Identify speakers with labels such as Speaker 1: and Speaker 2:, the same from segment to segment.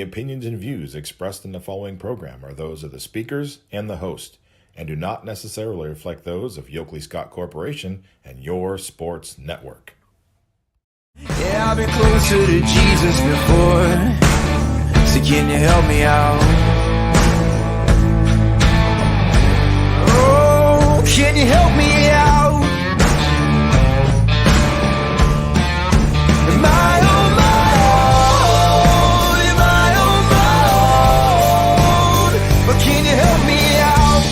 Speaker 1: opinions and views expressed in the following program are those of the speakers and the host, and do not necessarily reflect those of Yoakley Scott Corporation and your sports network.
Speaker 2: Yeah, I've been closer to Jesus before, so can you help me out? Oh, can you help me out? Am I on my own? Am I on my own? But can you help me out?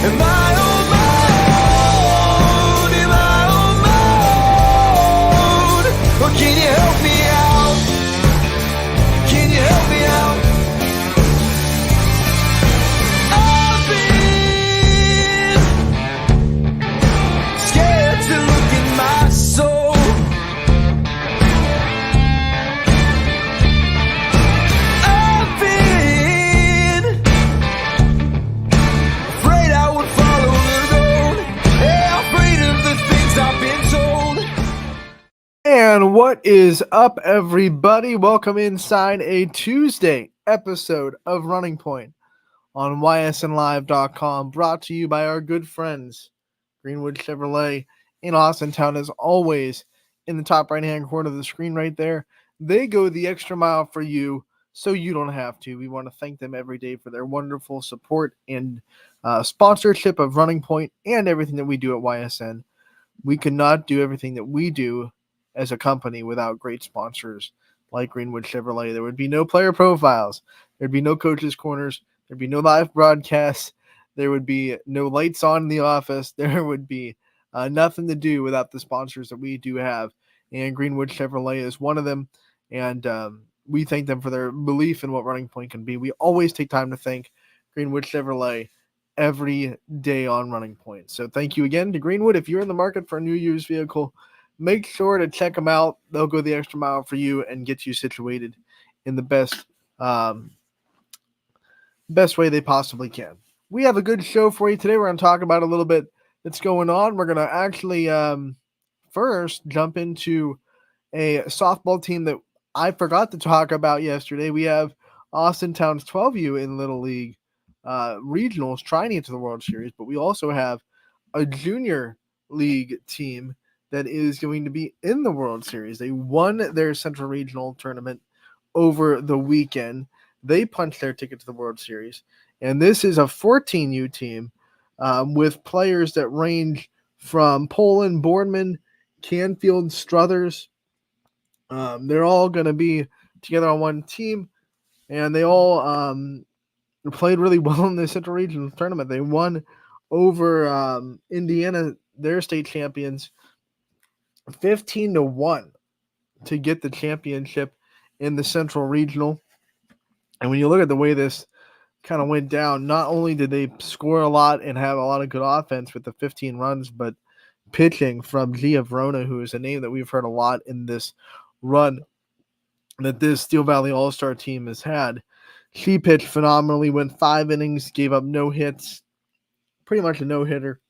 Speaker 2: Am I on my own? Am I on my own? Or can you help me out? Can you help me out? I've been scared to look in my soul. I've been afraid I would follow the road. Yeah, afraid of the things I've been told.
Speaker 3: And what is up, everybody? Welcome inside a Tuesday episode of Running Point on ysnlive.com, brought to you by our good friends, Greenwood Chevrolet in Austintown. As always, in the top right-hand corner of the screen right there, they go the extra mile for you so you don't have to. We want to thank them every day for their wonderful support and sponsorship of Running Point and everything that we do at YSN. We could not do everything that we do as a company without great sponsors like Greenwood Chevrolet. There would be no player profiles. There'd be no coaches' corners. There'd be no live broadcasts. There would be no lights on in the office. There would be nothing to do without the sponsors that we do have. And Greenwood Chevrolet is one of them. And we thank them for their belief in what Running Point can be. We always take time to thank Greenwood Chevrolet every day on Running Point. So thank you again to Greenwood. If you're in the market for a new used vehicle, make sure to check them out. They'll go the extra mile for you and get you situated in the best way they possibly can. We have a good show for you today. We're going to talk about a little bit that's going on. We're going to actually first jump into a softball team that I forgot to talk about yesterday. We have Austintown's 12U in Little League regionals trying to get to the World Series, but we also have a junior league team that is going to be in the World Series. They won their Central Regional tournament over the weekend. They punched their ticket to the World Series. And this is a 14U team with players that range from Poland, Boardman, Canfield, Struthers. They're all going to be together on one team, and they all played really well in the Central Regional tournament. They won over Indiana, their state champions, 15-1 to get the championship in the Central Regional. And when you look at the way this kind of went down, not only did they score a lot and have a lot of good offense with the 15 runs, but pitching from Gia Vrona, who is a name that we've heard a lot in this run that this Steel Valley All-Star team has had. She pitched phenomenally, went 5 innings, gave up no hits, pretty much a no-hitter.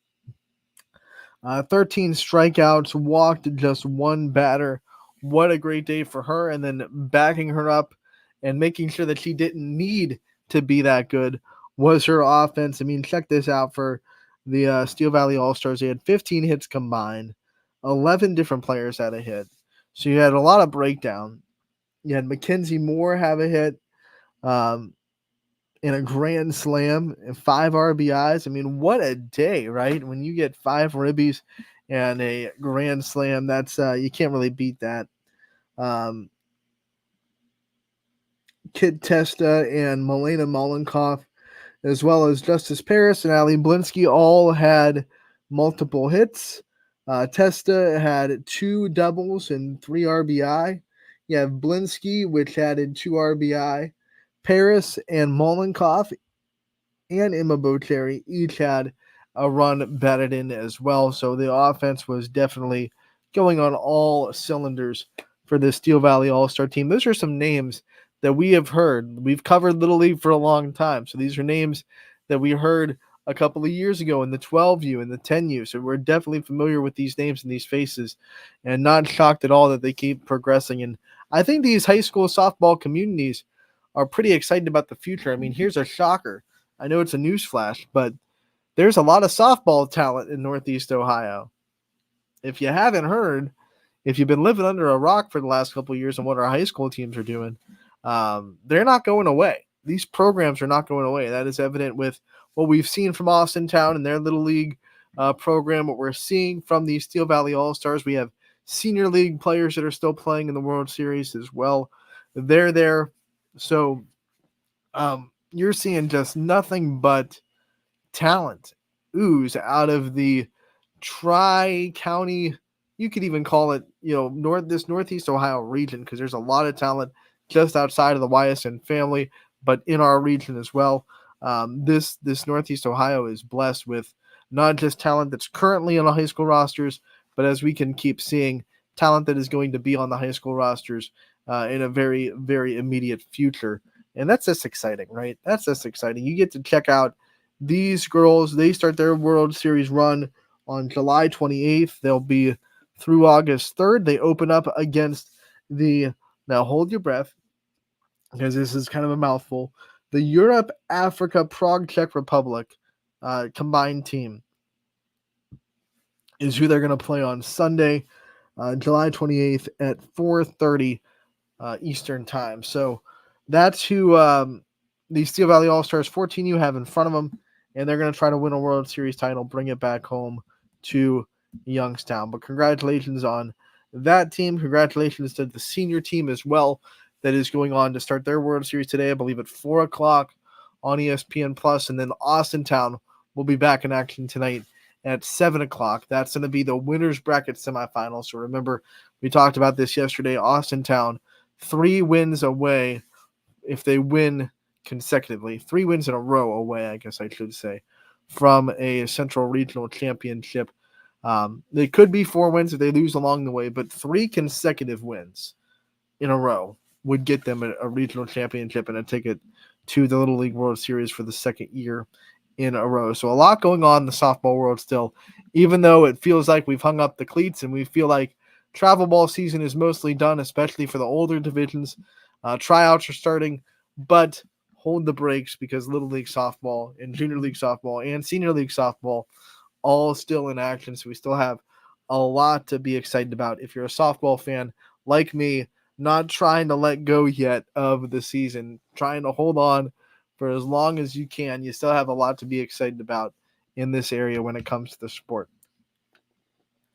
Speaker 3: 13 strikeouts, walked just one batter. What a great day for her. And then backing her up and making sure that she didn't need to be that good was her offense. I mean, check this out for the Steel Valley All-Stars. They had 15 hits combined. 11 different players had a hit. So you had a lot of breakdown. You had Mackenzie Moore have a hit in a grand slam and 5 RBIs. I mean, what a day, right? When you get 5 ribbies and a grand slam, that's you can't really beat that. Kit Testa and Milena Molenkoff, as well as Justice Paris and Ali Blinsky, all had multiple hits. Testa had 2 doubles and 3 RBI. You have Blinsky, which added 2 RBI. Paris and Molenkoff and Emma Bocherry each had a run batted in as well. So the offense was definitely going on all cylinders for the Steel Valley All-Star team. Those are some names that we have heard. We've covered Little League for a long time. So these are names that we heard a couple of years ago in the 12U and the 10U. So we're definitely familiar with these names and these faces, and not shocked at all that they keep progressing. And I think these high school softball communities are pretty excited about the future. I mean, here's a shocker. I know it's a news flash, but there's a lot of softball talent in Northeast Ohio. If you haven't heard, if you've been living under a rock for the last couple of years on what our high school teams are doing, they're not going away. These programs are not going away. That is evident with what we've seen from Austintown and their little league program, what we're seeing from the Steel Valley All-Stars. We have senior league players that are still playing in the World Series as well. They're there. So you're seeing just nothing but talent ooze out of the tri-county, you could even call it, this Northeast Ohio region, because there's a lot of talent just outside of the Ysn family, but in our region as well. This Northeast Ohio is blessed with not just talent that's currently on the high school rosters, but as we can keep seeing, talent that is going to be on the high school rosters in a very, very immediate future. And that's just exciting, right? That's just exciting. You get to check out these girls. They start their World Series run on July 28th. They'll be through August 3rd. They open up against now hold your breath, because this is kind of a mouthful, the Europe, Africa, Prague, Czech Republic combined team is who they're going to play on Sunday, July 28th at 4:30 Eastern time. So that's who the Steel Valley All-Stars 14U have in front of them, and they're going to try to win a World Series title, bring it back home to Youngstown. But congratulations on that team. Congratulations to the senior team as well that is going on to start their World Series today, I believe at 4 o'clock on ESPN+, and then Austintown will be back in action tonight at 7 o'clock. That's going to be the winner's bracket semifinal. So remember, we talked about this yesterday. Austintown, 3 wins away if they win consecutively, 3 wins in a row away, I guess I should say, from a Central Regional Championship. They could be 4 wins if they lose along the way, but 3 consecutive wins in a row would get them a regional championship and a ticket to the Little League World Series for the second year in a row. So a lot going on in the softball world still, even though it feels like we've hung up the cleats and we feel like travel ball season is mostly done, especially for the older divisions. Tryouts are starting, but hold the brakes, because Little League softball and Junior League softball and Senior League softball all still in action. So we still have a lot to be excited about. If you're a softball fan like me, not trying to let go yet of the season, trying to hold on for as long as you can, you still have a lot to be excited about in this area when it comes to the sport.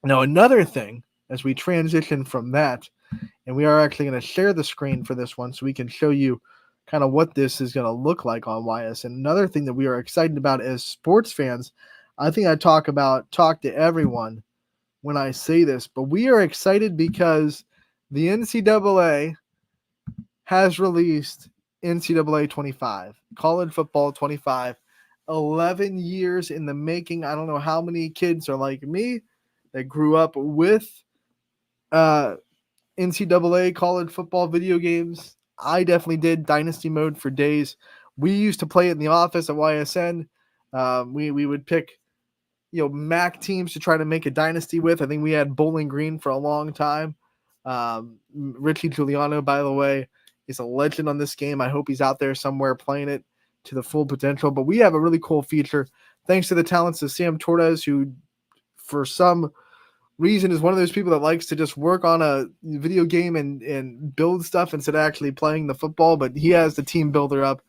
Speaker 3: Now, another thing, as we transition from that, and we are actually going to share the screen for this one so we can show you kind of what this is going to look like on YS. And another thing that we are excited about as sports fans, I think I talk to everyone when I say this, but we are excited because the NCAA has released NCAA 25, college football 25, 11 years in the making. I don't know how many kids are like me that grew up with NCAA college football video games. I definitely did. Dynasty mode for days. We used to play it in the office at YSN. We would pick MAC teams to try to make a dynasty with. I think we had Bowling Green for a long time. Richie Giuliano, by the way, is a legend on this game. I hope he's out there somewhere playing it to the full potential. But we have a really cool feature thanks to the talents of Sam Torres, who for some reason is one of those people that likes to just work on a video game and build stuff instead of actually playing the football. But he has the team builder up,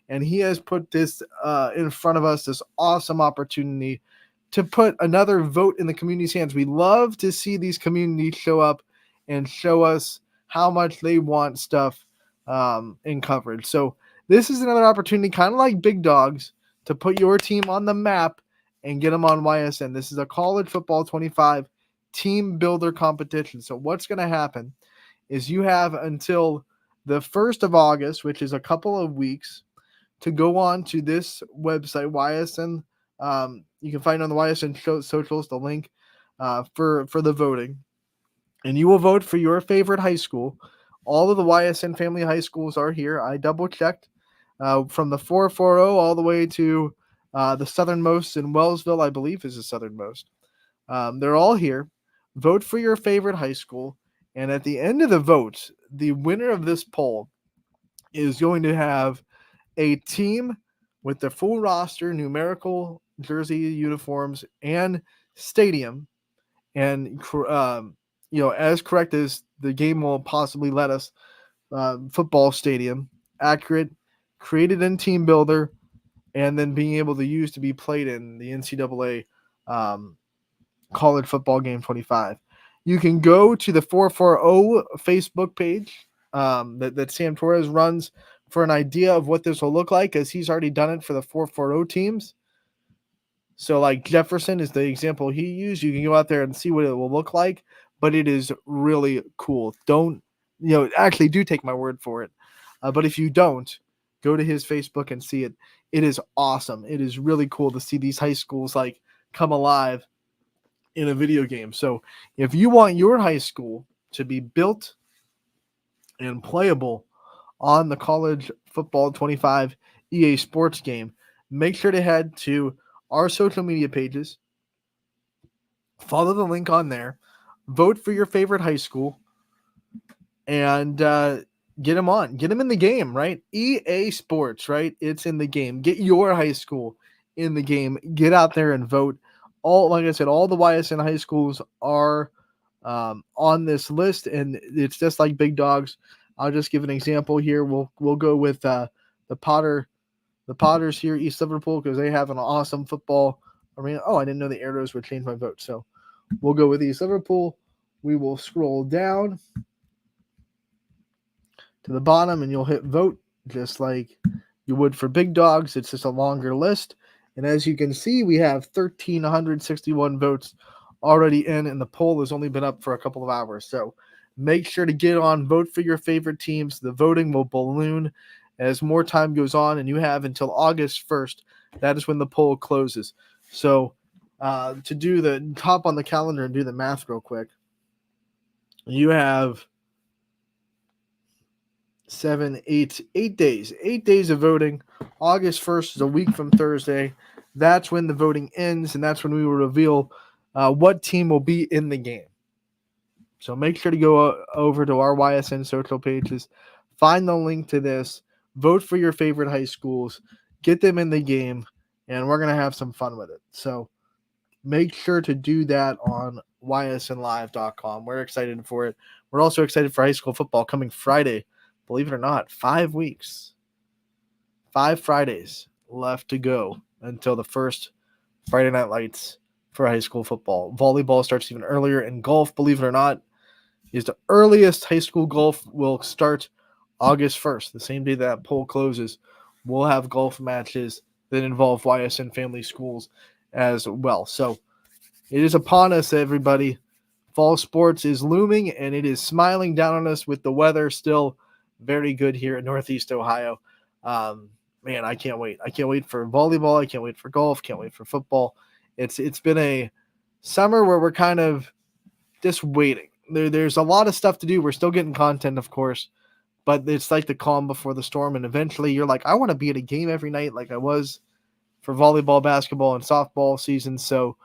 Speaker 3: and he has put this in front of us, this awesome opportunity to put another vote in the community's hands. We love to see these communities show up and show us how much they want stuff in coverage. So this is another opportunity, kind of like Big Dogs, to put your team on the map and get them on YSN. This is a college football 25 team builder competition. So what's going to happen is you have until the 1st of August, which is a couple of weeks, to go on to this website, YSN. You can find on the YSN socials the link for the voting. And you will vote for your favorite high school. All of the YSN family high schools are here. I double checked from the 440 all the way to The southernmost in Wellsville, I believe, is the southernmost. They're all here. Vote for your favorite high school. And at the end of the vote, the winner of this poll is going to have a team with the full roster, numerical jersey uniforms, and stadium. And, as correct as the game will possibly let us, football stadium, accurate, created in Team Builder, and then being able to use to be played in the NCAA college football game 25. You can go to the 440 Facebook page that Sam Torres runs for an idea of what this will look like, as he's already done it for the 440 teams. So, like Jefferson is the example he used. You can go out there and see what it will look like, but it is really cool. Actually do take my word for it. But if you don't, go to his Facebook and see it. It is awesome. It is really cool to see these high schools like come alive in a video game. So if you want your high school to be built and playable on the college football 25 EA Sports game, make sure to head to our social media pages, follow the link on there, vote for your favorite high school, and get them on. Get them in the game, right? EA Sports, right? It's in the game. Get your high school in the game. Get out there and vote. Like I said, all the YSN high schools are on this list, and it's just like big dogs. I'll just give an example here. We'll go with the Potters here, East Liverpool, because they have an awesome football arena. Oh, I didn't know the arrows would change my vote. So we'll go with East Liverpool. We will scroll down to the bottom, and you'll hit vote just like you would for big dogs. It's just a longer list. And as you can see, we have 1,361 votes already in, and the poll has only been up for a couple of hours. So make sure to get on, vote for your favorite teams. The voting will balloon as more time goes on, and you have until August 1st. That is when the poll closes. So to do the hop on the calendar and do the math real quick, you have 8 days. 8 days of voting. August 1st is a week from Thursday. That's when the voting ends, and that's when we will reveal what team will be in the game. So make sure to go over to our YSN social pages, find the link to this, vote for your favorite high schools, get them in the game, and we're going to have some fun with it. So make sure to do that on ysnlive.com. We're excited for it. We're also excited for high school football coming Friday. Believe it or not, 5 weeks, 5 Fridays left to go until the first Friday Night Lights for high school football. Volleyball starts even earlier, and golf, believe it or not, is the earliest high school golf will start August 1st, the same day that poll closes. We'll have golf matches that involve YSN family schools as well. So it is upon us, everybody. Fall sports is looming, and it is smiling down on us with the weather still very good here in Northeast Ohio. Man, I can't wait. I can't wait for volleyball. I can't wait for golf. Can't wait for football. It's been a summer where we're kind of just waiting. There's a lot of stuff to do. We're still getting content, of course, but it's like the calm before the storm. And eventually you're like, I want to be at a game every night like I was for volleyball, basketball, and softball season. So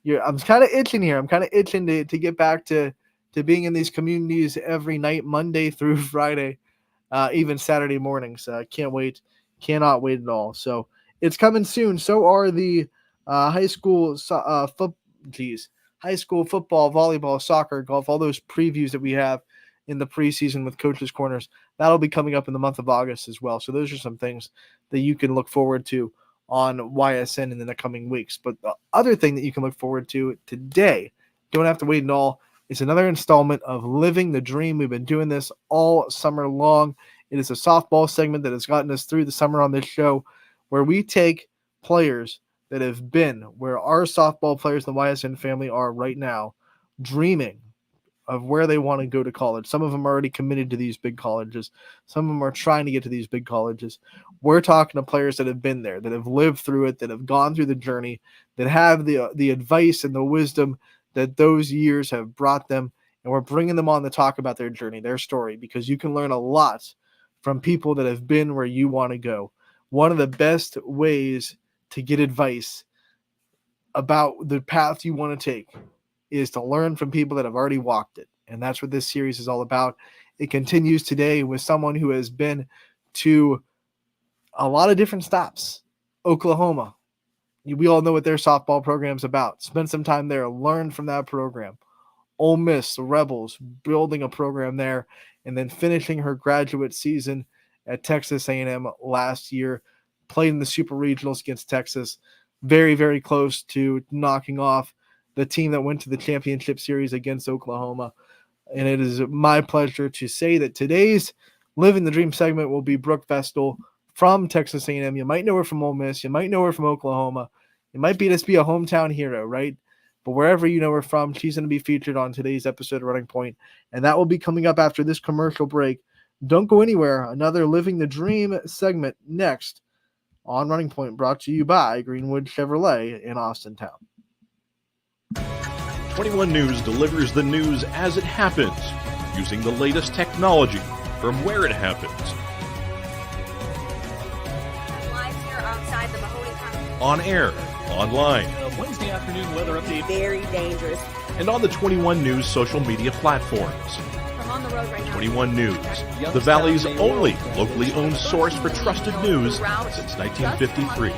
Speaker 3: I'm kind of itching here. I'm kind of itching to get back to being in these communities every night, Monday through Friday, even Saturday mornings. Can't wait. Cannot wait at all. So it's coming soon. So are the high school high school football, volleyball, soccer, golf, all those previews that we have in the preseason with Coach's Corners. That'll be coming up in the month of August as well. So those are some things that you can look forward to on YSN in the coming weeks. But the other thing that you can look forward to today, don't have to wait at all, is another installment of Living the Dream. We've been doing this all summer long. It is a softball segment that has gotten us through the summer on this show, where we take players that have been where our softball players in the YSN family are right now, dreaming of where they want to go to college. Some of them are already committed to these big colleges. Some of them are trying to get to these big colleges. We're talking to players that have been there, that have lived through it, that have gone through the journey, that have the advice and the wisdom that those years have brought them. And we're bringing them on to talk about their journey, their story, because you can learn a lot from people that have been where you want to go. One of the best ways to get advice about the path you want to take is to learn from people that have already walked it. And that's what this series is all about. It continues today with someone who has been to a lot of different stops. Oklahoma. We all know what their softball program's about. Spend some time there, learn from that program. Ole Miss, the Rebels, building a program there, and then finishing her graduate season at Texas A&M last year. Played in the Super Regionals against Texas. Very, very close to knocking off the team that went to the championship series against Oklahoma. And it is my pleasure to say that today's Living the Dream segment will be Brooke Vestal from Texas A&M. You might know her from Ole Miss. You might know her from Oklahoma. It might be just be a hometown hero, right? But wherever you know her from, she's going to be featured on today's episode of Running Point. And that will be coming up after this commercial break. Don't go anywhere. Another Living the Dream segment next on Running Point, brought to you by Greenwood Chevrolet in Austintown.
Speaker 4: 21 News delivers the news as it happens, using the latest technology from where it happens.
Speaker 5: Live here outside the Mahoney County.
Speaker 4: On air, online,
Speaker 6: Wednesday afternoon weather update.
Speaker 5: Very dangerous.
Speaker 4: and on the 21 News social media platforms.
Speaker 5: I'm on the road right now.
Speaker 4: 21 News, the Valley's only locally owned source for trusted news since 1953.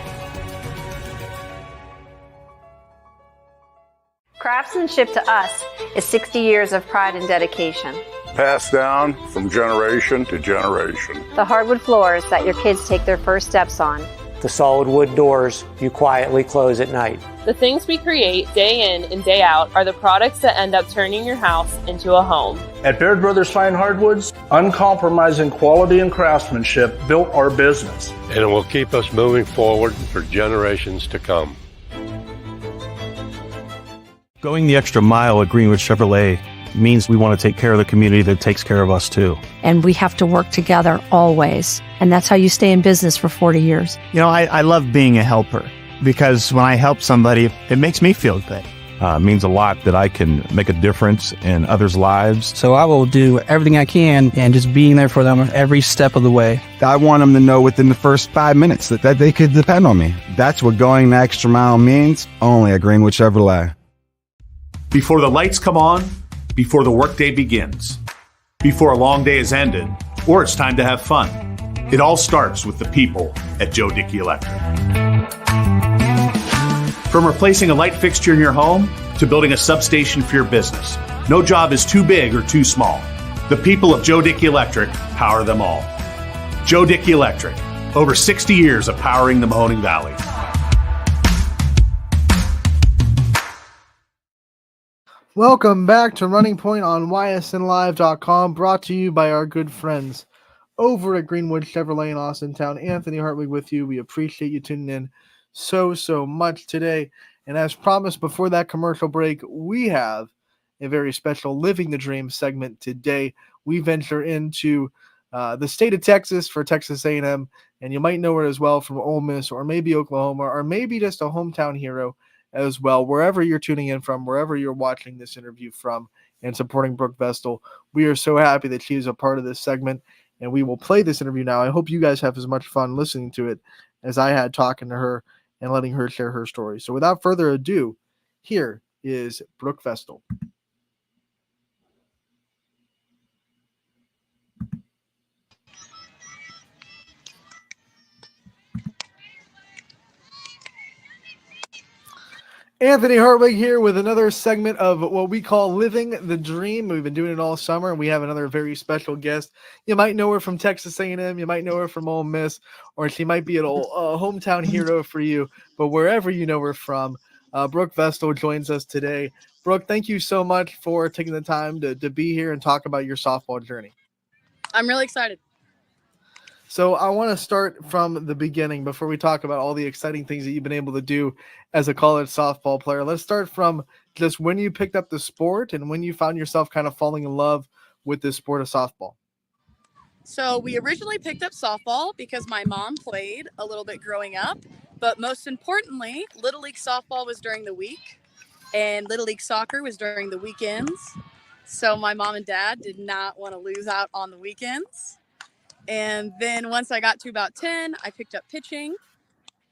Speaker 7: Craftsmanship to us is 60 years of pride and dedication.
Speaker 8: Passed down from generation to generation.
Speaker 7: The hardwood floors that your kids take their first steps on.
Speaker 9: The solid wood doors you quietly close at night.
Speaker 10: The things we create day in and day out are the products that end up turning your house into a home.
Speaker 6: At Baird Brothers Fine Hardwoods, uncompromising quality and craftsmanship built our business.
Speaker 11: And it will keep us moving forward for generations to come.
Speaker 12: Going the extra mile at Greenwood Chevrolet means we want to take care of the community that takes care of us too.
Speaker 13: And we have to work together always. And that's how you stay in business for 40 years.
Speaker 14: You know, I love being a helper because when I help somebody, it makes me feel good.
Speaker 12: It means a lot that I can make a difference in others' lives.
Speaker 15: So I will do everything I can and just being there for them every step of the way.
Speaker 14: I want them to know within the first 5 minutes that they could depend on me. That's what going the extra mile means, only at Greenwood Chevrolet.
Speaker 16: Before the lights come on, before the workday begins, before a long day is ended, or it's time to have fun. It all starts with the people at Joe Dickey Electric. From replacing a light fixture in your home to building a substation for your business, no job is too big or too small. The people of Joe Dickey Electric power them all. Joe Dickey Electric, over 60 years of powering the Mahoning Valley.
Speaker 3: Welcome back to Running Point on ysnlive.com, brought to you by our good friends over at Greenwood Chevrolet in Austintown. Anthony Hartwig with you. We appreciate you tuning in so much today. And as promised before that commercial break, we have a very special Living the Dream segment today. We venture into the state of Texas for Texas A&M, and you might know her as well from Ole Miss or maybe Oklahoma or maybe just a hometown hero as well. Wherever you're tuning in from, wherever you're watching this interview from and supporting Brooke Vestal, we are so happy that she is a part of this segment, and we will play this interview now. I hope you guys have as much fun listening to it as I had talking to her and letting her share her story. So without further ado, here is Brooke Vestal. Anthony Hartwig here with another segment of what we call Living the Dream. We've been doing it all summer, and we have another very special guest. You might know her from Texas A&M. You might know her from Ole Miss, or she might be a hometown hero for you. But wherever you know her from, Brooke Vestal joins us today. Brooke, thank you so much for taking the time to be here and talk about your softball journey.
Speaker 17: I'm really excited.
Speaker 3: So I want to start from the beginning before we talk about all the exciting things that you've been able to do as a college softball player. Let's start from just when you picked up the sport and when you found yourself kind of falling in love with this sport of softball.
Speaker 17: So we originally picked up softball because my mom played a little bit growing up, but most importantly, Little League softball was during the week and Little League soccer was during the weekends. So my mom and dad did not want to lose out on the weekends. And then once I got to about 10, I picked up pitching.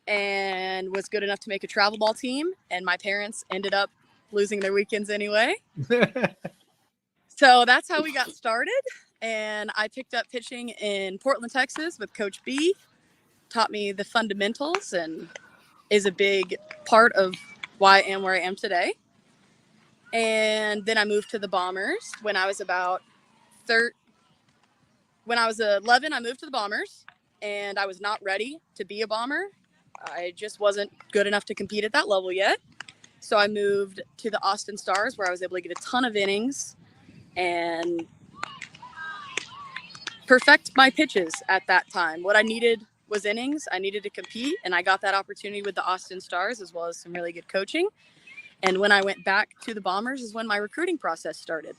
Speaker 17: and was good enough to make a travel ball team. And my parents ended up losing their weekends anyway. So that's how we got started. And I picked up pitching in Portland, Texas with Coach B. Taught me the fundamentals and is a big part of why I am where I am today. And then I moved to the Bombers when I was about when I was 11, I moved to the Bombers, and I was not ready to be a Bomber. I just wasn't good enough to compete at that level yet. So I moved to the Austin Stars, where I was able to get a ton of innings and perfect my pitches at that time. What I needed was innings. I needed to compete, and I got that opportunity with the Austin Stars, as well as some really good coaching. And when I went back to the Bombers is when my recruiting process started.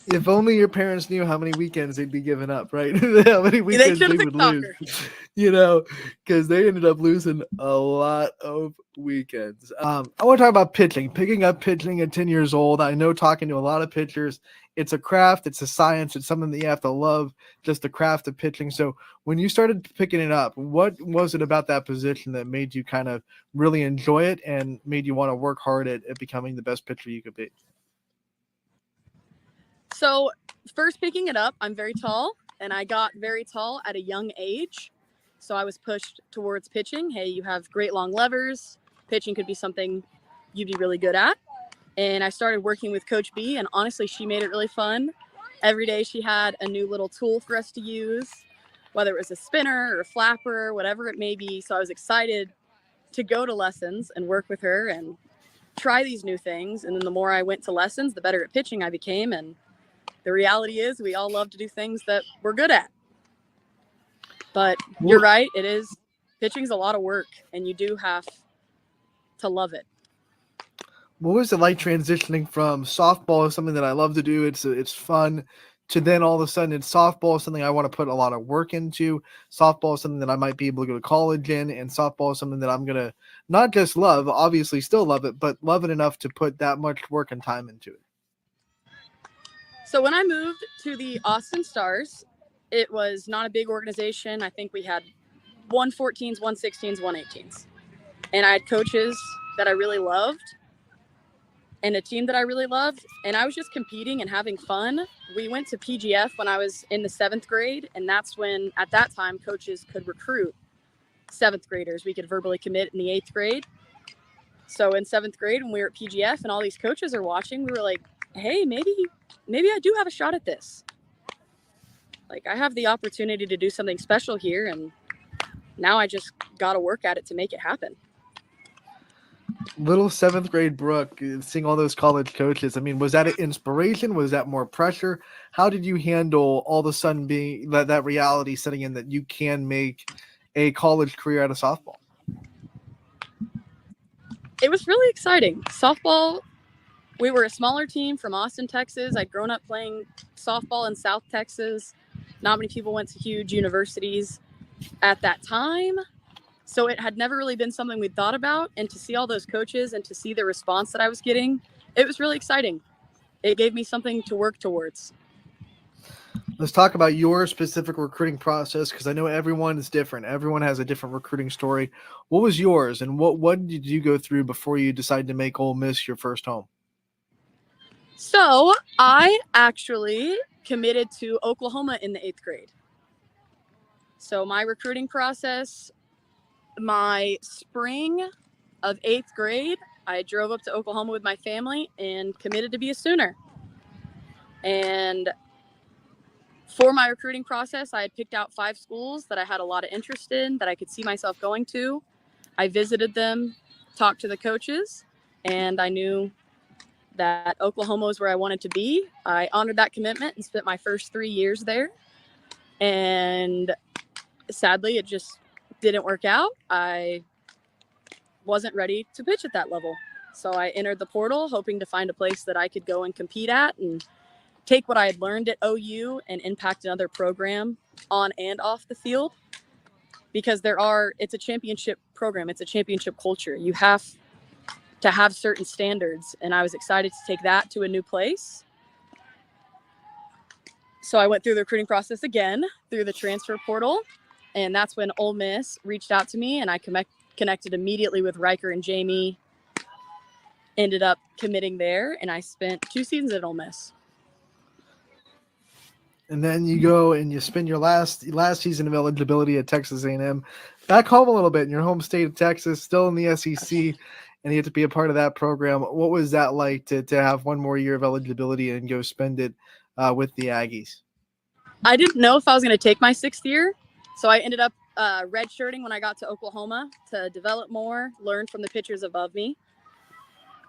Speaker 3: If only your parents knew how many weekends they'd be giving up, right? How many weekends they would lose, because they ended up losing a lot of weekends. I want to talk about pitching. Picking up pitching at 10 years old. I know, talking to a lot of pitchers, it's a craft, it's a science, it's something that you have to love, just the craft of pitching. So when you started picking it up, what was it about that position that made you kind of really enjoy it and made you want to work hard at becoming the best pitcher you could be?
Speaker 17: So first picking it up, I'm very tall, and I got very tall at a young age. So I was pushed towards pitching. Hey, you have great long levers. Pitching could be something you'd be really good at. And I started working with Coach B, and honestly, she made it really fun. Every day she had a new little tool for us to use, whether it was a spinner or a flapper, whatever it may be. So I was excited to go to lessons and work with her and try these new things. And then the more I went to lessons, the better at pitching I became. And the reality is we all love to do things that we're good at. But you're right, pitching's a lot of work, and you do have to love it.
Speaker 3: What was it like transitioning from softball is something that I love to do, it's fun, to then all of a sudden it's softball is something I want to put a lot of work into. Softball is something that I might be able to go to college in, and softball is something that I'm going to not just love, obviously still love it, but love it enough to put that much work and time into it.
Speaker 17: So when I moved to the Austin Stars, it was not a big organization. I think we had 114s, 116s, 118s. And I had coaches that I really loved and a team that I really loved. And I was just competing and having fun. We went to PGF when I was in the 7th grade. And that's when, at that time, coaches could recruit 7th graders. We could verbally commit in the 8th grade. So in 7th grade, when we were at PGF and all these coaches are watching, we were like, hey, maybe I do have a shot at this. Like, I have the opportunity to do something special here, and now I just got to work at it to make it happen.
Speaker 3: Little 7th grade Brooke, seeing all those college coaches, I mean, was that an inspiration? Was that more pressure? How did you handle all of a sudden being that reality setting in that you can make a college career out of softball?
Speaker 17: It was really exciting. Softball, we were a smaller team from Austin, Texas. I'd grown up playing softball in South Texas. Not many people went to huge universities at that time. So it had never really been something we'd thought about. And to see all those coaches and to see the response that I was getting, it was really exciting. It gave me something to work towards.
Speaker 3: Let's talk about your specific recruiting process, because I know everyone is different. Everyone has a different recruiting story. What was yours, and what did you go through before you decided to make Ole Miss your first home?
Speaker 17: So I actually committed to Oklahoma in the 8th grade. So my recruiting process, my spring of 8th grade, I drove up to Oklahoma with my family and committed to be a Sooner. And for my recruiting process, I had picked out 5 schools that I had a lot of interest in, that I could see myself going to. I visited them, talked to the coaches, and I knew that Oklahoma was where I wanted to be. I honored that commitment and spent my first 3 years there. And sadly, it just didn't work out. I wasn't ready to pitch at that level. So I entered the portal hoping to find a place that I could go and compete at and take what I had learned at OU and impact another program on and off the field. Because it's a championship program. It's a championship culture. You have to have certain standards, and I was excited to take that to a new place. So I went through the recruiting process again, through the transfer portal, And that's when Ole Miss reached out to me, and I connected immediately with Riker and Jamie, ended up committing there, and I spent 2 seasons at Ole Miss.
Speaker 3: And then you go and you spend your last season of eligibility at Texas A&M, back home a little bit in your home state of Texas, still in the SEC, and you get to be a part of that program. What was that like to have one more year of eligibility and go spend it with the Aggies?
Speaker 17: I didn't know if I was going to take my 6th year, so I ended up redshirting when I got to Oklahoma to develop more, learn from the pitchers above me.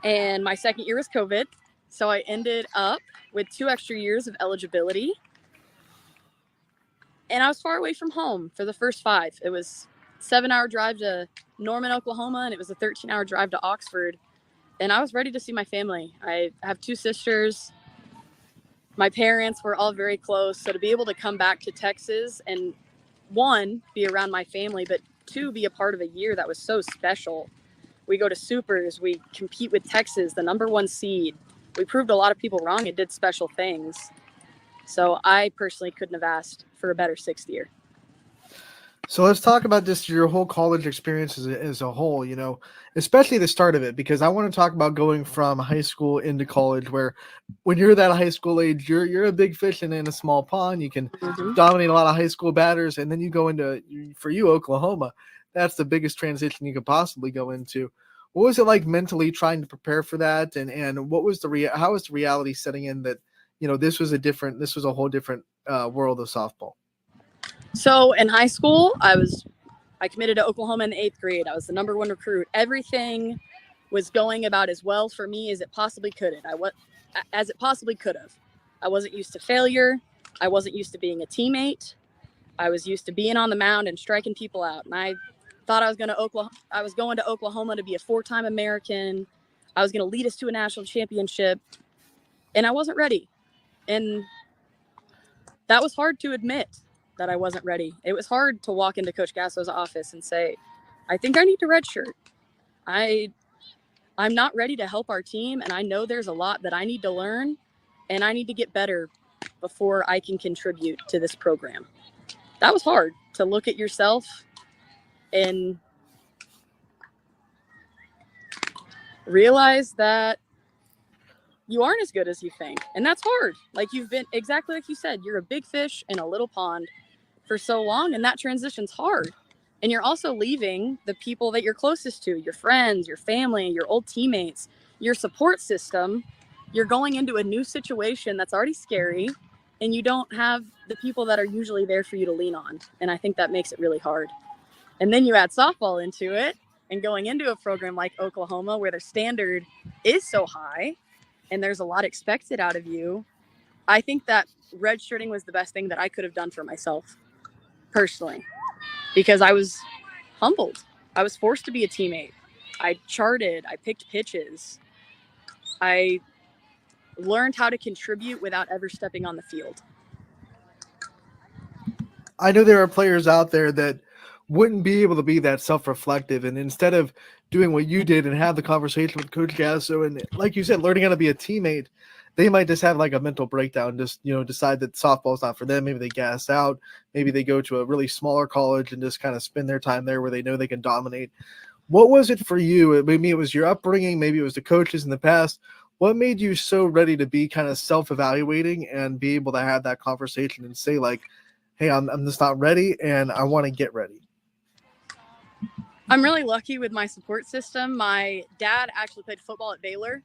Speaker 17: And my 2nd year was COVID, so I ended up with 2 extra years of eligibility. And I was far away from home for the first 5. It was a 7-hour drive to Norman, Oklahoma, and it was a 13-hour drive to Oxford. And I was ready to see my family. I have 2 sisters. My parents were all very close. So to be able to come back to Texas and, 1, be around my family, but 2, be a part of a year that was so special. We go to Supers. We compete with Texas, the #1 seed. We proved a lot of people wrong and did special things. So I personally couldn't have asked for a better 6th year.
Speaker 3: So let's talk about just your whole college experience as a whole, you know, especially the start of it, because I want to talk about going from high school into college, where when you're that high school age, you're a big fish in a small pond. You can dominate a lot of high school batters, and then you go into, for you, Oklahoma. That's the biggest transition you could possibly go into. What was it like mentally trying to prepare for that, and what was how was the reality setting in that, you know, this was a whole different world of softball?
Speaker 17: So in high school, I committed to Oklahoma in the 8th grade. I was the #1 recruit. Everything was going about as well for me as it possibly could have. I wasn't used to failure. I wasn't used to being a teammate. I was used to being on the mound and striking people out. And I thought I was going to Oklahoma to be a 4-time American. I was going to lead us to a national championship, and I wasn't ready. And that was hard to admit, that I wasn't ready. It was hard to walk into Coach Gasso's office and say, I think I need to redshirt. I'm not ready to help our team, and I know there's a lot that I need to learn, and I need to get better before I can contribute to this program. That was hard, to look at yourself and realize that you aren't as good as you think. And that's hard. Like, you've been, exactly like you said, you're a big fish in a little pond for so long, and that transition's hard. And you're also leaving the people that you're closest to, your friends, your family, your old teammates, your support system. You're going into a new situation that's already scary, and you don't have the people that are usually there for you to lean on. And I think that makes it really hard. And then you add softball into it, and going into a program like Oklahoma, where their standard is so high and there's a lot expected out of you, I think that redshirting was the best thing that I could have done for myself personally, because I was humbled. I was forced to be a teammate. I charted, I picked pitches. I learned how to contribute without ever stepping on the field.
Speaker 3: I know there are players out there that wouldn't be able to be that self-reflective, and instead of doing what you did and have the conversation with Coach Gasso and, like you said, learning how to be a teammate, they might just have like a mental breakdown, just, you know, decide that softball's not for them. Maybe they gas out. Maybe they go to a really smaller college and just kind of spend their time there where they know they can dominate. What was it for you? Maybe it was your upbringing. Maybe it was the coaches in the past. What made you so ready to be kind of self-evaluating and be able to have that conversation and say, like, hey, I'm just not ready and I want to get ready?
Speaker 17: I'm really lucky with my support system. My dad actually played football at Baylor,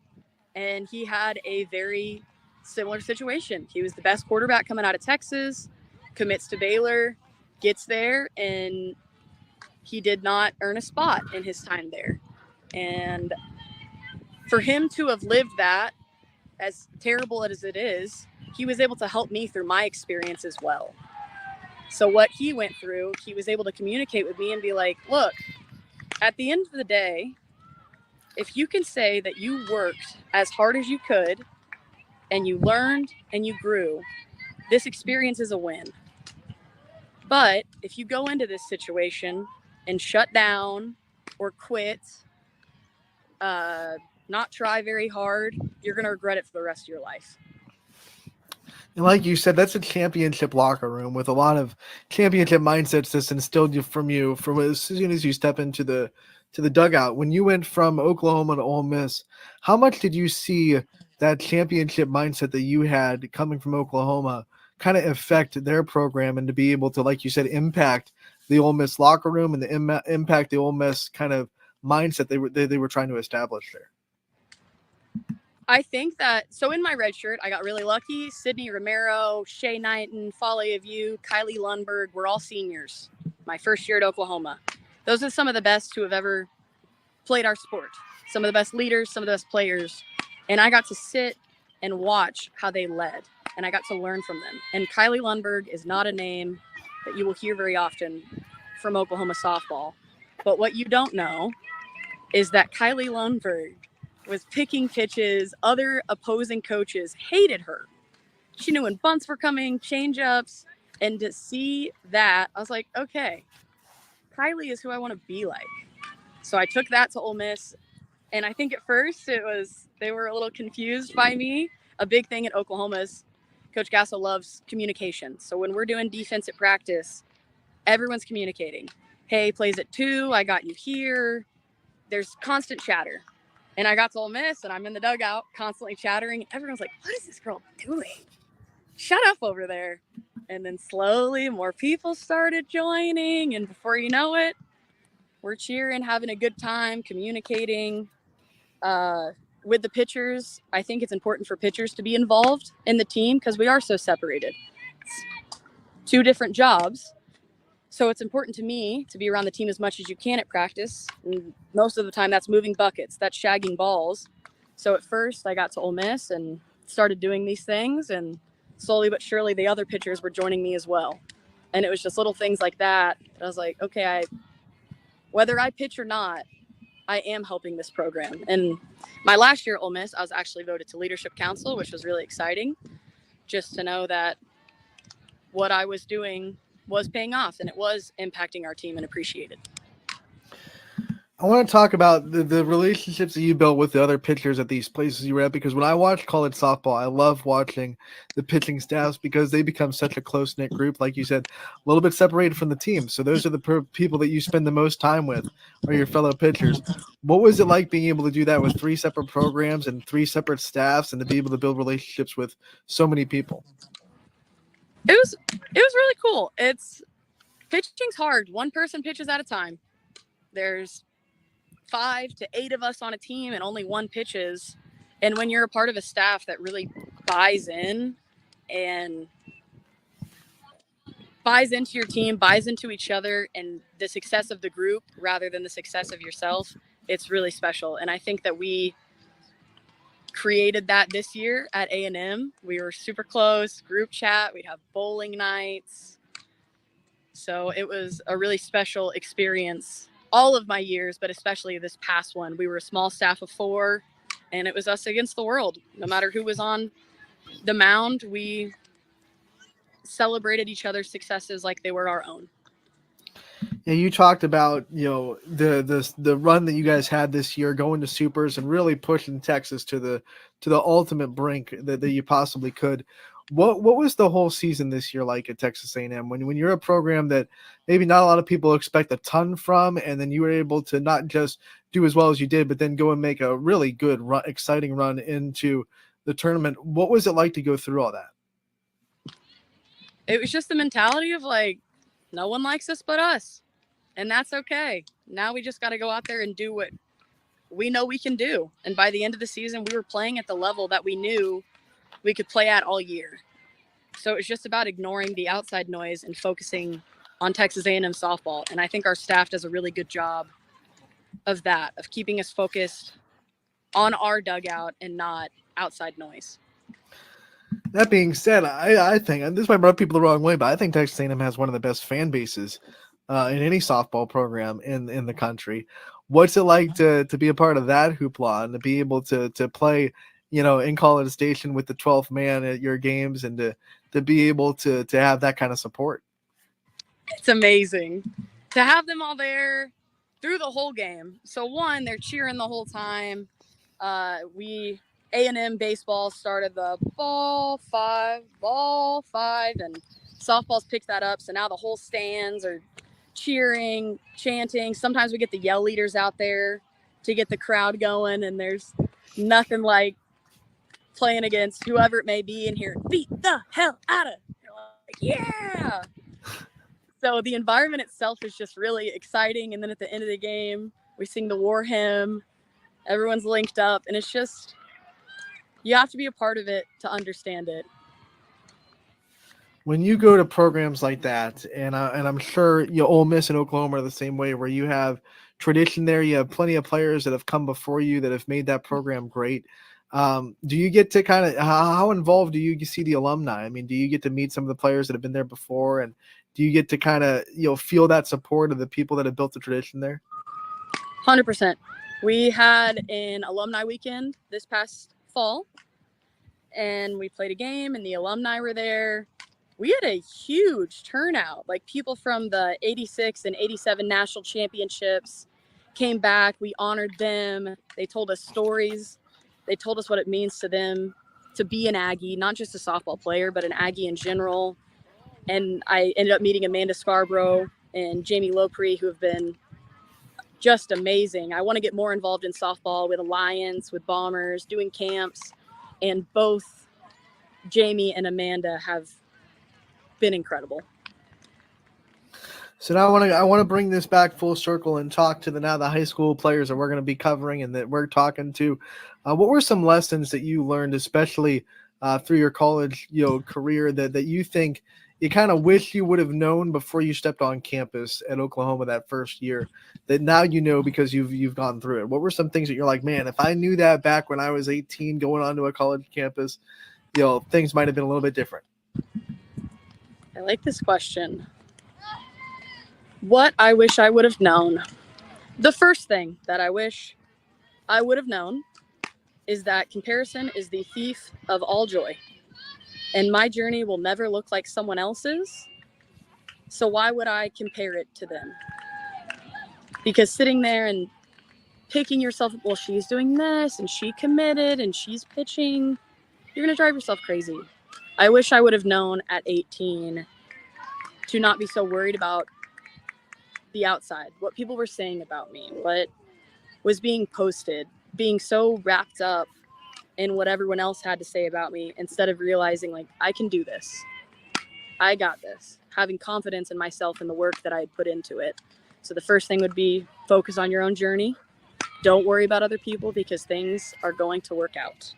Speaker 17: and he had a very similar situation. He was the best quarterback coming out of Texas, commits to Baylor, gets there, and he did not earn a spot in his time there. And for him to have lived that, as terrible as it is, he was able to help me through my experience as well. So what he went through, he was able to communicate with me and be like, look, at the end of the day, if you can say that you worked as hard as you could and you learned and you grew, this experience is a win. But if you go into this situation and shut down or quit, not try very hard, you're going to regret it for the rest of your life.
Speaker 3: And like you said, that's a championship locker room with a lot of championship mindsets that's instilled from you from as soon as you step into the dugout. When you went from Oklahoma to Ole Miss, how much did you see that championship mindset that you had coming from Oklahoma kind of affect their program and to be able to, like you said, impact the Ole Miss locker room and the impact the Ole Miss kind of mindset they were trying to establish there?
Speaker 17: I think that, so in my red shirt, I got really lucky. Sydney Romero, Shay Knighton, Folly of You, Kylie Lundberg, we're all seniors. My first year at Oklahoma. Those are some of the best who have ever played our sport. Some of the best leaders, some of the best players. And I got to sit and watch how they led. And I got to learn from them. And Kylie Lundberg is not a name that you will hear very often from Oklahoma softball. But what you don't know is that Kylie Lundberg was picking pitches. Other opposing coaches hated her. She knew when bunts were coming, change-ups, and to see that, I was like, okay, Kylie is who I want to be like. So I took that to Ole Miss, and I think at first they were a little confused by me. A big thing at Oklahoma is Coach Gasso loves communication. So when we're doing defense at practice, everyone's communicating. Hey, plays at 2, I got you here. There's constant chatter. And I got to Ole Miss, and I'm in the dugout constantly chattering. Everyone's like, what is this girl doing? Shut up over there. And then slowly more people started joining. And before you know it, we're cheering, having a good time, communicating with the pitchers. I think it's important for pitchers to be involved in the team because we are so separated. It's 2 different jobs. So it's important to me to be around the team as much as you can at practice. And most of the time that's moving buckets, that's shagging balls. So at first I got to Ole Miss and started doing these things, and slowly but surely the other pitchers were joining me as well. And it was just little things like that. I was like, okay, whether I pitch or not, I am helping this program. And my last year at Ole Miss, I was actually voted to Leadership Council, which was really exciting, just to know that what I was doing was paying off and it was impacting our team and appreciated.
Speaker 3: I want to talk about the relationships that you built with the other pitchers at these places you were at, because when I watch college softball, I love watching the pitching staffs because they become such a close-knit group. Like you said, a little bit separated from the team. So those are the people that you spend the most time with are your fellow pitchers. What was it like being able to do that with 3 separate programs and 3 separate staffs and to be able to build relationships with so many people?
Speaker 17: It was really cool. Pitching's hard. One person pitches at a time. There's 5 to 8 of us on a team and only one pitches. And when you're a part of a staff that really buys in and buys into your team, buys into each other and the success of the group rather than the success of yourself, it's really special. And I think that we created that this year at A&M. We were super close, group chat, we'd have bowling nights. So it was a really special experience all of my years, but especially this past one. We were a small staff of 4, and it was us against the world. No matter who was on the mound, we celebrated each other's successes like they were our own.
Speaker 3: Yeah, you talked about, the run that you guys had this year, going to supers and really pushing Texas to the ultimate brink that you possibly could. What was the whole season this year like at Texas A&M when you're a program that maybe not a lot of people expect a ton from, and then you were able to not just do as well as you did, but then go and make a really good run, exciting run into the tournament? What was it like to go through all that?
Speaker 17: It was just the mentality of like, no one likes us but us. And that's okay. Now we just got to go out there and do what we know we can do. And by the end of the season, we were playing at the level that we knew we could play at all year. So it was just about ignoring the outside noise and focusing on Texas A&M softball. And I think our staff does a really good job of that, of keeping us focused on our dugout and not outside noise.
Speaker 3: That being said, I think, and this might rub people the wrong way, but I think Texas A&M has one of the best fan bases in any softball program in the country. What's it like to be a part of that hoopla and to be able to play, in College Station with the 12th man at your games and to be able to have that kind of support?
Speaker 17: It's amazing to have them all there through the whole game. So one, they're cheering the whole time. We A&M baseball started the ball five, and softball's picked that up. So now the whole stands are cheering, chanting. Sometimes we get the yell leaders out there to get the crowd going, and there's nothing like playing against whoever it may be and hearing beat the hell out of. Like, yeah. So the environment itself is just really exciting. And then at the end of the game, we sing the war hymn. Everyone's linked up, and it's just, you have to be a part of it to understand it.
Speaker 3: When you go to programs like that, and I'm sure Ole Miss and Oklahoma are the same way, where you have tradition there, you have plenty of players that have come before you that have made that program great. Do you get to kind of, how involved do you see the alumni? I mean, do you get to meet some of the players that have been there before, and do you get to kind of feel that support of the people that have built the tradition there?
Speaker 17: 100%. We had an alumni weekend this past fall, and we played a game, and the alumni were there. We had a huge turnout. Like, people from the 86 and 87 national championships came back. We honored them. They told us stories. They told us what it means to them to be an Aggie, not just a softball player, but an Aggie in general. And I ended up meeting Amanda Scarborough and Jamie Lopre, who have been just amazing. I want to get more involved in softball with Alliance, with Bombers, doing camps. And both Jamie and Amanda have been incredible.
Speaker 3: So now I want to bring this back full circle and talk to the high school players that we're going to be covering and that we're talking to. What were some lessons that you learned, especially through your college career, that you think you kind of wish you would have known before you stepped on campus at Oklahoma that first year, that now you know because you've gone through it? What were some things that you're like, man, if I knew that back when I was 18 going onto a college campus, things might have been a little bit different?
Speaker 17: I like this question. What I wish I would have known. The first thing that I wish I would have known is that comparison is the thief of all joy. And my journey will never look like someone else's. So why would I compare it to them? Because sitting there and picking yourself, well, she's doing this and she committed and she's pitching, you're going to drive yourself crazy. I wish I would have known at 18 to not be so worried about the outside, what people were saying about me, what was being posted, being so wrapped up in what everyone else had to say about me, instead of realizing, like, I can do this. I got this. Having confidence in myself and the work that I had put into it. So the first thing would be focus on your own journey. Don't worry about other people, because things are going to work out.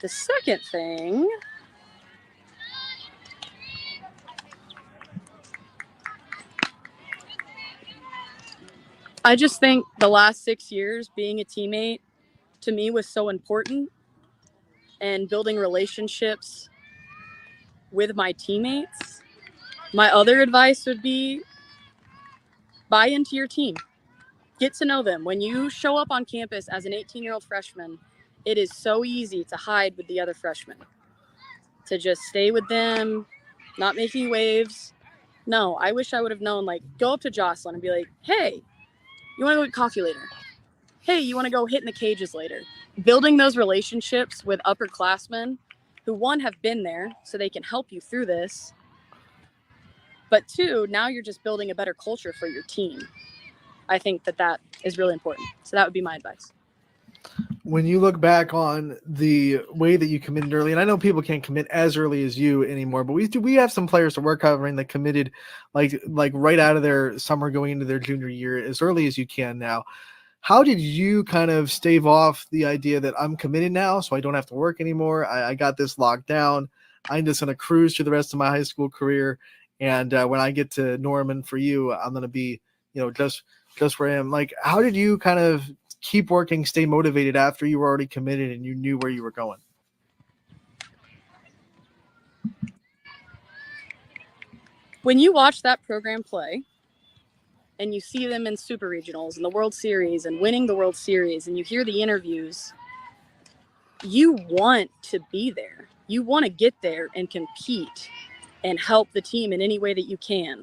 Speaker 17: The second thing, I just think the last 6 years being a teammate to me was so important, and building relationships with my teammates. My other advice would be buy into your team. Get to know them. When you show up on campus as an 18-year-old freshman, it is so easy to hide with the other freshmen, to just stay with them, not making waves. No, I wish I would have known, like, go up to Jocelyn and be like, hey, you want to go get coffee later? Hey, you want to go hit in the cages later? Building those relationships with upperclassmen who, one, have been there so they can help you through this, but two, now you're just building a better culture for your team. I think that is really important. So that would be my advice.
Speaker 3: When you look back on the way that you committed early, and I know people can't commit as early as you anymore, but we have some players that we're covering that committed like right out of their summer going into their junior year as early as you can now. How did you kind of stave off the idea that I'm committed now, so I don't have to work anymore? I got this locked down. I'm just going to cruise through the rest of my high school career. And when I get to Norman for you, I'm going to be, just where I am. Like, how did you kind of keep working, stay motivated after you were already committed and you knew where you were going?
Speaker 17: When you watch that program play and you see them in super regionals and the World Series and winning the World Series, and you hear the interviews, you want to be there. You want to get there and compete and help the team in any way that you can.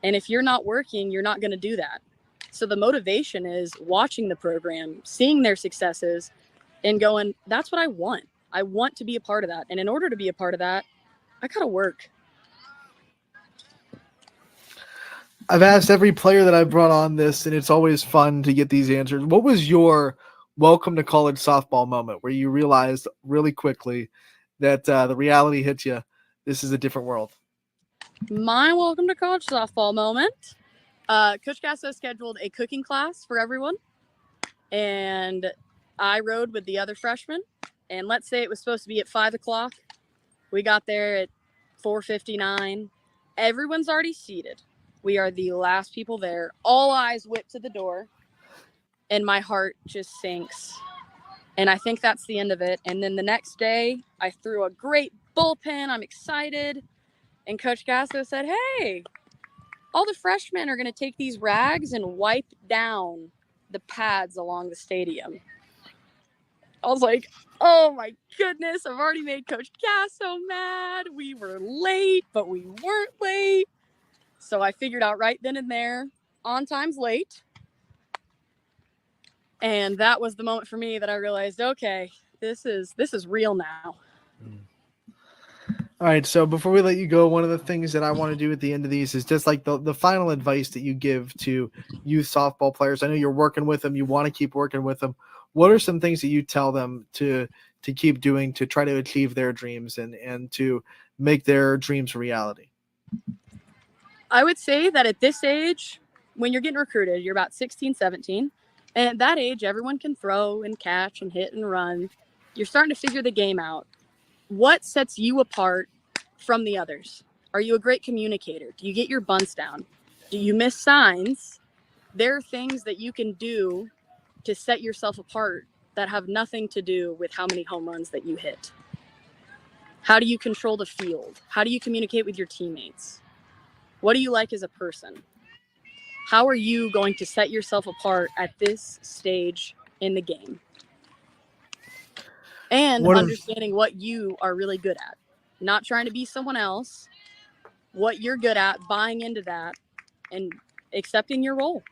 Speaker 17: And if you're not working, you're not going to do that. So the motivation is watching the program, seeing their successes, and going, that's what I want. I want to be a part of that. And in order to be a part of that, I got to work.
Speaker 3: I've asked every player that I've brought on this, and it's always fun to get these answers. What was your welcome to college softball moment where you realized really quickly that the reality hit you? This is a different world.
Speaker 17: My welcome to college softball moment. Coach Gasso scheduled a cooking class for everyone, and I rode with the other freshmen. And let's say it was supposed to be at 5 o'clock. We got there at 4:59. Everyone's already seated. We are the last people there. All eyes whip to the door, and my heart just sinks. And I think that's the end of it. And then the next day, I threw a great bullpen. I'm excited. And Coach Gasso said, hey, all the freshmen are going to take these rags and wipe down the pads along the stadium. I was like, oh my goodness, I've already made Coach Gasso mad. We were late, but we weren't late. So I figured out right then and there, on time's late. And that was the moment for me that I realized, okay, this is real now.
Speaker 3: All right, so before we let you go, one of the things that I want to do at the end of these is just like the final advice that you give to youth softball players. I know you're working with them, you want to keep working with them. What are some things that you tell them to keep doing to try to achieve their dreams and to make their dreams a reality?
Speaker 17: I would say that at this age, when you're getting recruited, you're about 16, 17. And at that age, everyone can throw and catch and hit and run. You're starting to figure the game out. What sets you apart from the others? Are you a great communicator? Do you get your bunts down? Do you miss signs? There are things that you can do to set yourself apart that have nothing to do with how many home runs that you hit. How do you control the field? How do you communicate with your teammates? What do you like as a person? How are you going to set yourself apart at this stage in the game? And understanding what you are really good at. Not trying to be someone else. What you're good at, buying into that, and accepting your role.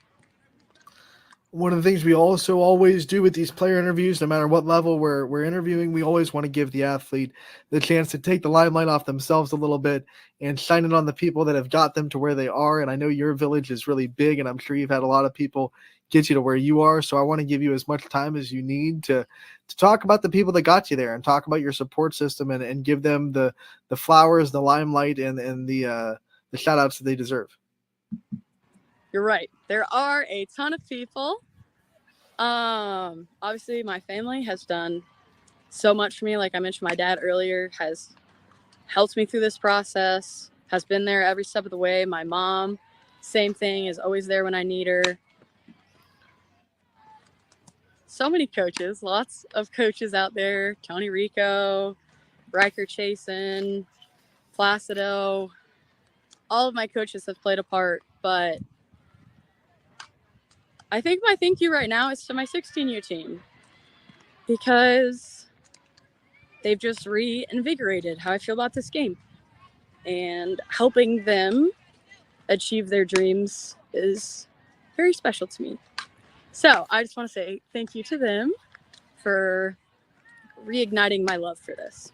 Speaker 3: One of the things we also always do with these player interviews, no matter what level we're interviewing, we always want to give the athlete the chance to take the limelight off themselves a little bit and shine it on the people that have got them to where they are. And I know your village is really big, and I'm sure you've had a lot of people get you to where you are. So I want to give you as much time as you need to talk about the people that got you there and talk about your support system and give them the flowers, the limelight, and the shout outs that they deserve.
Speaker 17: You're right. There are a ton of people. Obviously my family has done so much for me. Like I mentioned, my dad earlier has helped me through this process, has been there every step of the way. My mom, same thing, is always there when I need her. So many coaches, lots of coaches out there. Tony Rico, Riker Chasen, Placido. All of my coaches have played a part, but I think my thank you right now is to my 16-year team because they've just reinvigorated how I feel about this game, and helping them achieve their dreams is very special to me. So I just want to say thank you to them for reigniting my love for this.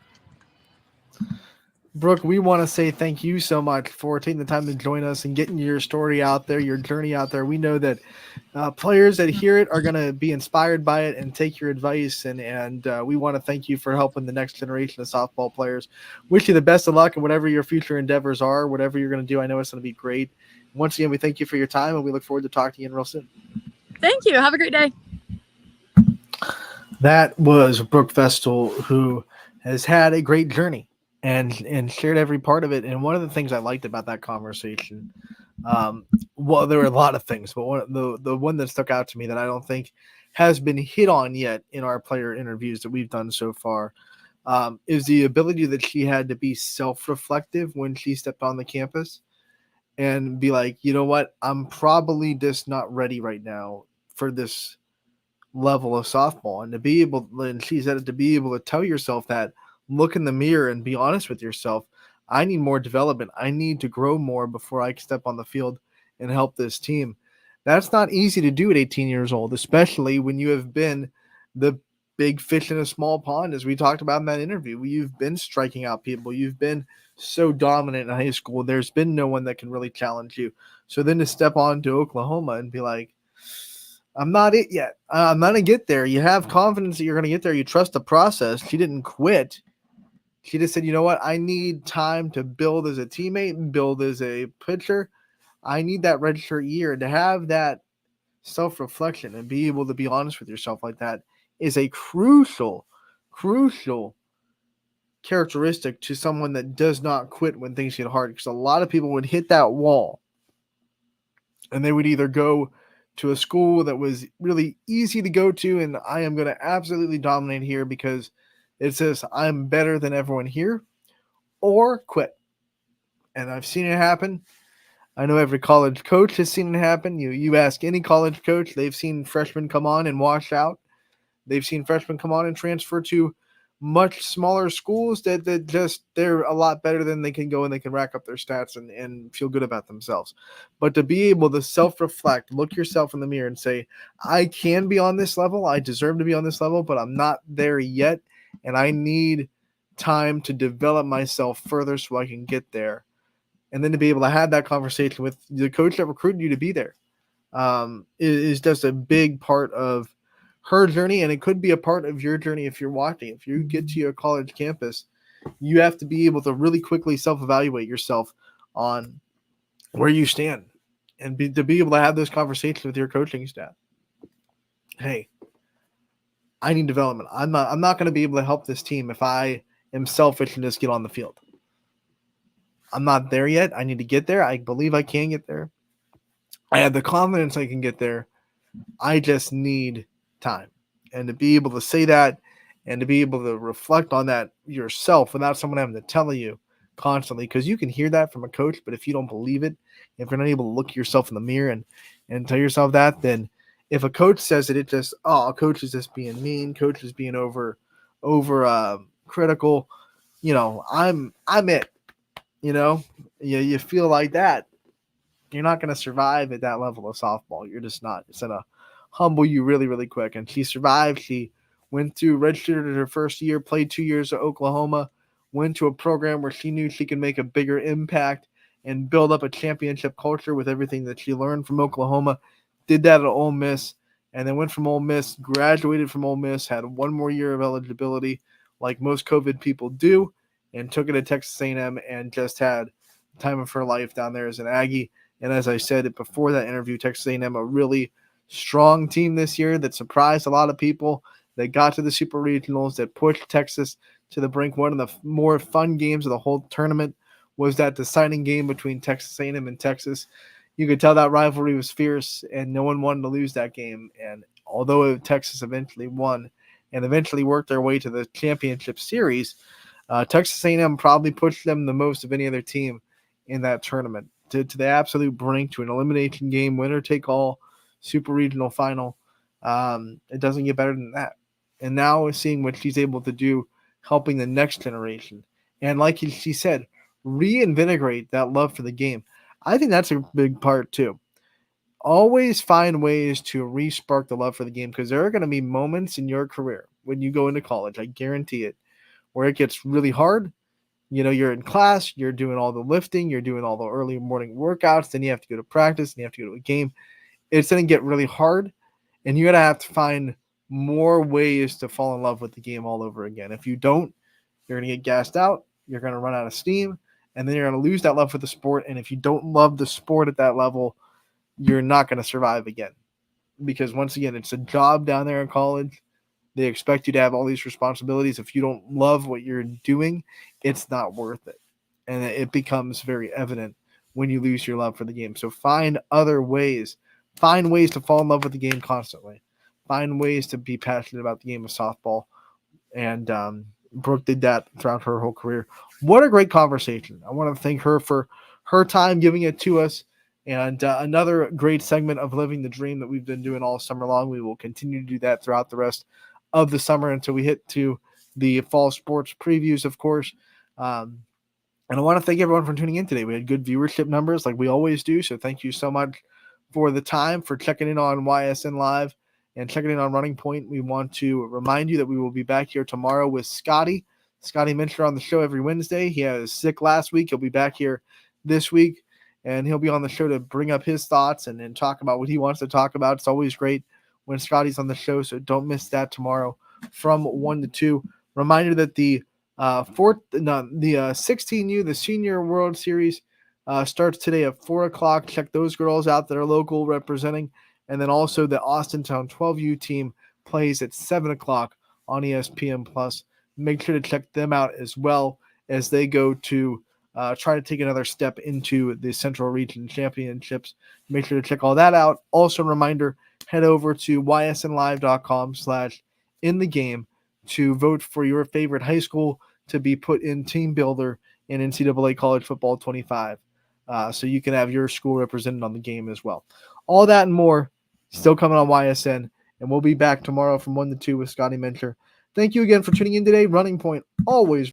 Speaker 3: Brooke, we want to say thank you so much for taking the time to join us and getting your story out there, your journey out there. We know that players that hear it are going to be inspired by it and take your advice. And we want to thank you for helping the next generation of softball players. Wish you the best of luck in whatever your future endeavors are, whatever you're going to do. I know it's going to be great. Once again, we thank you for your time, and we look forward to talking to you real soon.
Speaker 17: Thank you. Have a great day.
Speaker 3: That was Brooke Vestal, who has had a great journey and shared every part of it. And one of the things I liked about that conversation, well, there were a lot of things, but the one that stuck out to me that I don't think has been hit on yet in our player interviews that we've done so far, is the ability that she had to be self-reflective when she stepped on the campus and be like, you know what, I'm probably just not ready right now for this level of softball. And to be able, and she said, to be able to tell yourself that, look in the mirror and be honest with yourself. I need more development. I need to grow more before I can step on the field and help this team. That's not easy to do at 18 years old, especially when you have been the big fish in a small pond, as we talked about in that interview. You've been striking out people. You've been so dominant in high school. There's been no one that can really challenge you. So then to step on to Oklahoma and be like, I'm not it yet. I'm going to get there. You have confidence that you're going to get there. You trust the process. She didn't quit. She just said, you know what? I need time to build as a teammate and build as a pitcher. I need that redshirt year. And to have that self-reflection and be able to be honest with yourself like that is a crucial characteristic to someone that does not quit when things get hard, because a lot of people would hit that wall and they would either go to a school that was really easy to go to and I am going to absolutely dominate here because it says I'm better than everyone here, or quit. And I've seen it happen. I know every college coach has seen it happen. You ask any college coach, they've seen freshmen come on and wash out. They've seen freshmen come on and transfer to much smaller schools that just they're a lot better than they can go and they can rack up their stats and feel good about themselves. But to be able to self-reflect, look yourself in the mirror and say, I can be on this level, I deserve to be on this level, but I'm not there yet, and I need time to develop myself further so I can get there. And then to be able to have that conversation with the coach that recruited you to be there is just a big part of her journey, and it could be a part of your journey if you're watching. If you get to your college campus, you have to be able to really quickly self-evaluate yourself on where you stand and to be able to have those conversations with your coaching staff. Hey, I need development. I'm not going to be able to help this team if I am selfish and just get on the field. I'm not there yet. I need to get there. I believe I can get there. I have the confidence I can get there. I just need time. And to be able to say that and to be able to reflect on that yourself without someone having to tell you constantly, because you can hear that from a coach, but if you don't believe it, if you're not able to look yourself in the mirror and tell yourself that, then if a coach says it, it just, coach is just being mean, coach is being over critical, I'm it. You feel like that. You're not going to survive at that level of softball. You're just not. It's going to humble you really, really quick. And she survived. She went through, redshirted her first year, played 2 years at Oklahoma, went to a program where she knew she could make a bigger impact and build up a championship culture with everything that she learned from Oklahoma. Did that at Ole Miss, and then went from Ole Miss, graduated from Ole Miss, had one more year of eligibility like most COVID people do, and took it to Texas A&M and just had the time of her life down there as an Aggie. And as I said before that interview, Texas A&M, a really strong team this year that surprised a lot of people, that got to the Super Regionals, that pushed Texas to the brink. One of the more fun games of the whole tournament was that deciding game between Texas A&M and Texas. You could tell that rivalry was fierce, and no one wanted to lose that game. And although Texas eventually won and eventually worked their way to the championship series, Texas A&M probably pushed them the most of any other team in that tournament to the absolute brink, to an elimination game, winner take all, super regional final. It doesn't get better than that. And now we're seeing what she's able to do, helping the next generation. And like she said, reinvigorate that love for the game. I think that's a big part too. Always find ways to re-spark the love for the game, because there are going to be moments in your career when you go into college, I guarantee it, where it gets really hard. You're in class, you're doing all the lifting, you're doing all the early morning workouts, then you have to go to practice, and you have to go to a game. It's going to get really hard, and you're going to have to find more ways to fall in love with the game all over again. If you don't, you're going to get gassed out, you're going to run out of steam, and then you're going to lose that love for the sport. And if you don't love the sport at that level, you're not going to survive again. Because once again, it's a job down there in college. They expect you to have all these responsibilities. If you don't love what you're doing, it's not worth it. And it becomes very evident when you lose your love for the game. So find other ways. Find ways to fall in love with the game constantly. Find ways to be passionate about the game of softball. And Brooke did that throughout her whole career. What a great conversation. I want to thank her for her time giving it to us. And another great segment of Living the Dream that we've been doing all summer long. We will continue to do that throughout the rest of the summer until we hit to the fall sports previews, of course. And I want to thank everyone for tuning in today. We had good viewership numbers like we always do. So thank you so much for the time, for checking in on YSN Live. and checking in on Running Point. We want to remind you that we will be back here tomorrow with Scotty Mincher on the show every Wednesday. He was sick last week. He'll be back here this week, and he'll be on the show to bring up his thoughts and talk about what he wants to talk about. It's always great when Scotty's on the show, so don't miss that tomorrow from 1 to 2. Reminder that the 16U, the Senior World Series, starts today at 4 o'clock. Check those girls out that are local representing. And then also the Austintown 12U team plays at 7 o'clock on ESPN+. Make sure to check them out as well as they go to try to take another step into the Central Region Championships. Make sure to check all that out. Also, a reminder, head over to ysnlive.com/inthegame to vote for your favorite high school to be put in Team Builder in NCAA College Football 25. So you can have your school represented on the game as well. All that and more still coming on YSN, and we'll be back tomorrow from 1 to 2 with Scotty Mincher. Thank you again for tuning in today. Running Point, always